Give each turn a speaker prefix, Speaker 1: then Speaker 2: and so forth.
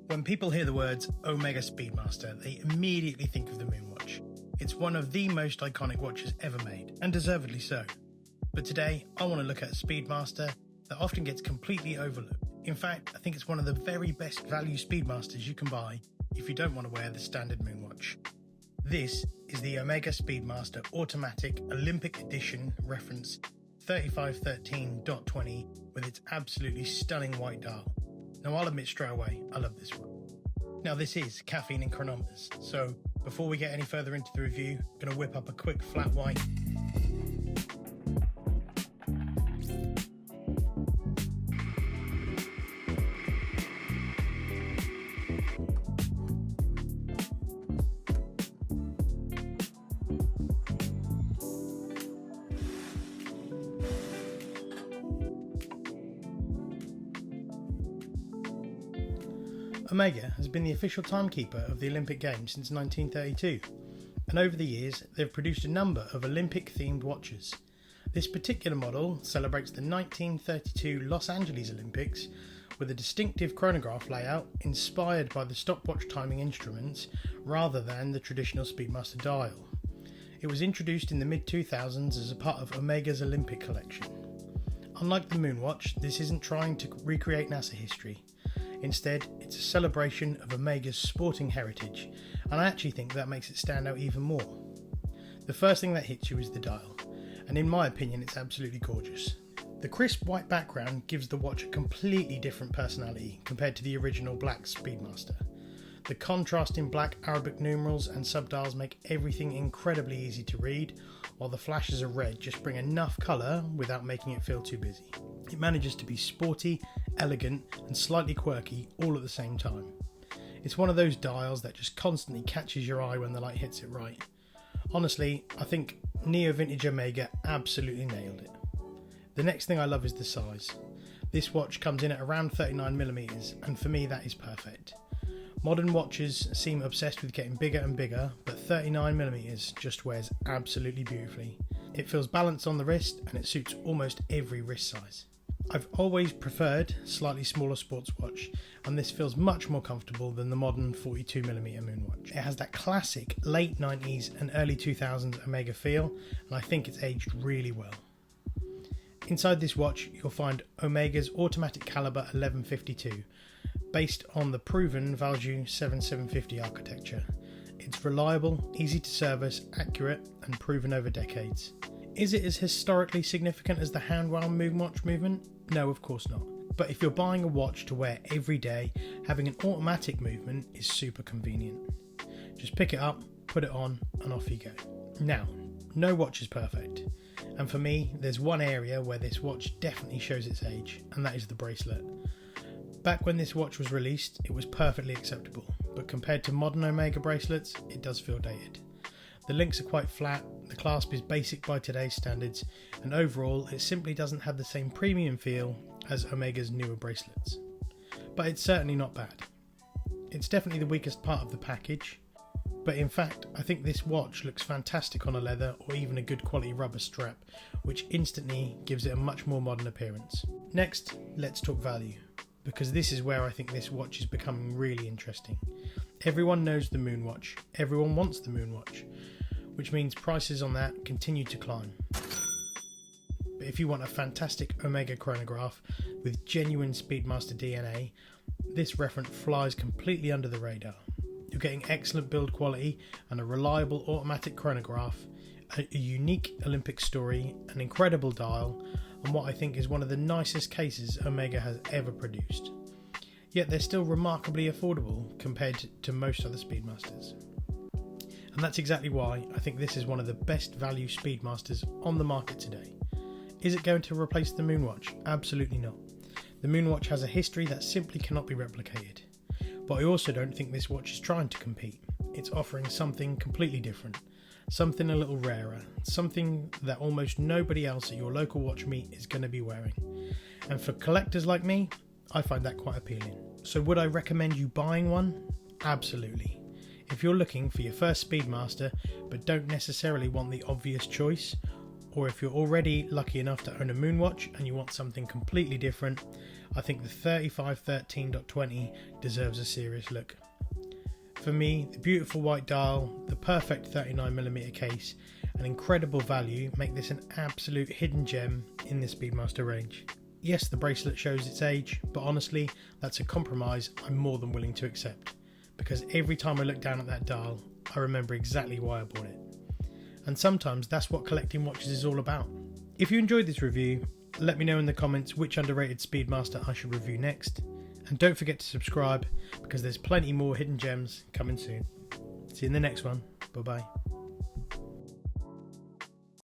Speaker 1: When people hear the words Omega Speedmaster, they immediately think of the Moonwatch. It's one of the most iconic watches ever made, and deservedly so. But today, I want to look at a Speedmaster that often gets completely overlooked. In fact, I think it's one of the very best value Speedmasters you can buy if you don't want to wear the standard Moonwatch. This is the Omega Speedmaster Automatic Olympic Edition reference 3513.20 with its absolutely stunning white dial. Now I'll admit straight away, I love this one. Now this is caffeine in chronometers, so before we get any further into the review, I'm going to whip up a quick flat white. Omega has been the official timekeeper of the Olympic Games since 1932, and over the years they've produced a number of Olympic-themed watches. This particular model celebrates the 1932 Los Angeles Olympics with a distinctive chronograph layout inspired by the stopwatch timing instruments rather than the traditional Speedmaster dial. It was introduced in the mid-2000s as a part of Omega's Olympic collection. Unlike the Moonwatch, this isn't trying to recreate NASA history. Instead, it's a celebration of Omega's sporting heritage, and I actually think that makes it stand out even more. The first thing that hits you is the dial, and in my opinion it's absolutely gorgeous. The crisp white background gives the watch a completely different personality compared to the original black Speedmaster. The contrast in black Arabic numerals and subdials make everything incredibly easy to read, while the flashes of red just bring enough colour without making it feel too busy. It manages to be sporty, elegant and slightly quirky all at the same time. It's one of those dials that just constantly catches your eye when the light hits it right. Honestly, I think Neo Vintage Omega absolutely nailed it. The next thing I love is the size. This watch comes in at around 39mm, and for me that is perfect. Modern watches seem obsessed with getting bigger and bigger, but 39mm just wears absolutely beautifully. It feels balanced on the wrist and it suits almost every wrist size. I've always preferred slightly smaller sports watch, and this feels much more comfortable than the modern 42mm Moonwatch. It has that classic late 90s and early 2000s Omega feel, and I think it's aged really well. Inside this watch you'll find Omega's automatic caliber 1152, based on the proven Valjoux 7750 architecture. It's reliable, easy to service, accurate and proven over decades. Is it as historically significant as the hand-wound Moonwatch movement? No, of course not. But if you're buying a watch to wear every day, having an automatic movement is super convenient. Just pick it up, put it on and off you go. Now, no watch is perfect. And for me, there's one area where this watch definitely shows its age, and that is the bracelet. Back when this watch was released, it was perfectly acceptable, but compared to modern Omega bracelets, it does feel dated. The links are quite flat, the clasp is basic by today's standards, and overall it simply doesn't have the same premium feel as Omega's newer bracelets. But it's certainly not bad. It's definitely the weakest part of the package, but in fact I think this watch looks fantastic on a leather or even a good quality rubber strap, which instantly gives it a much more modern appearance. Next, let's talk value, because this is where I think this watch is becoming really interesting. Everyone knows the Moonwatch, everyone wants the Moonwatch, which means prices on that continue to climb. But if you want a fantastic Omega chronograph with genuine Speedmaster DNA, this reference flies completely under the radar. You're getting excellent build quality and a reliable automatic chronograph, a unique Olympic story, an incredible dial, and what I think is one of the nicest cases Omega has ever produced. Yet they're still remarkably affordable compared to most other Speedmasters. And that's exactly why I think this is one of the best value Speedmasters on the market today. Is it going to replace the Moonwatch? Absolutely not. The Moonwatch has a history that simply cannot be replicated. But I also don't think this watch is trying to compete. It's offering something completely different, something a little rarer, something that almost nobody else at your local watch meet is going to be wearing. And for collectors like me, I find that quite appealing. So would I recommend you buying one? Absolutely. If you're looking for your first Speedmaster but don't necessarily want the obvious choice, or if you're already lucky enough to own a Moonwatch and you want something completely different, I think the 3513.20 deserves a serious look. For me, the beautiful white dial, the perfect 39mm case and incredible value make this an absolute hidden gem in the Speedmaster range. Yes, the bracelet shows its age, but honestly, that's a compromise I'm more than willing to accept, because every time I look down at that dial, I remember exactly why I bought it. And sometimes that's what collecting watches is all about. If you enjoyed this review, let me know in the comments which underrated Speedmaster I should review next. And don't forget to subscribe, because there's plenty more hidden gems coming soon. See you in the next one. Bye bye.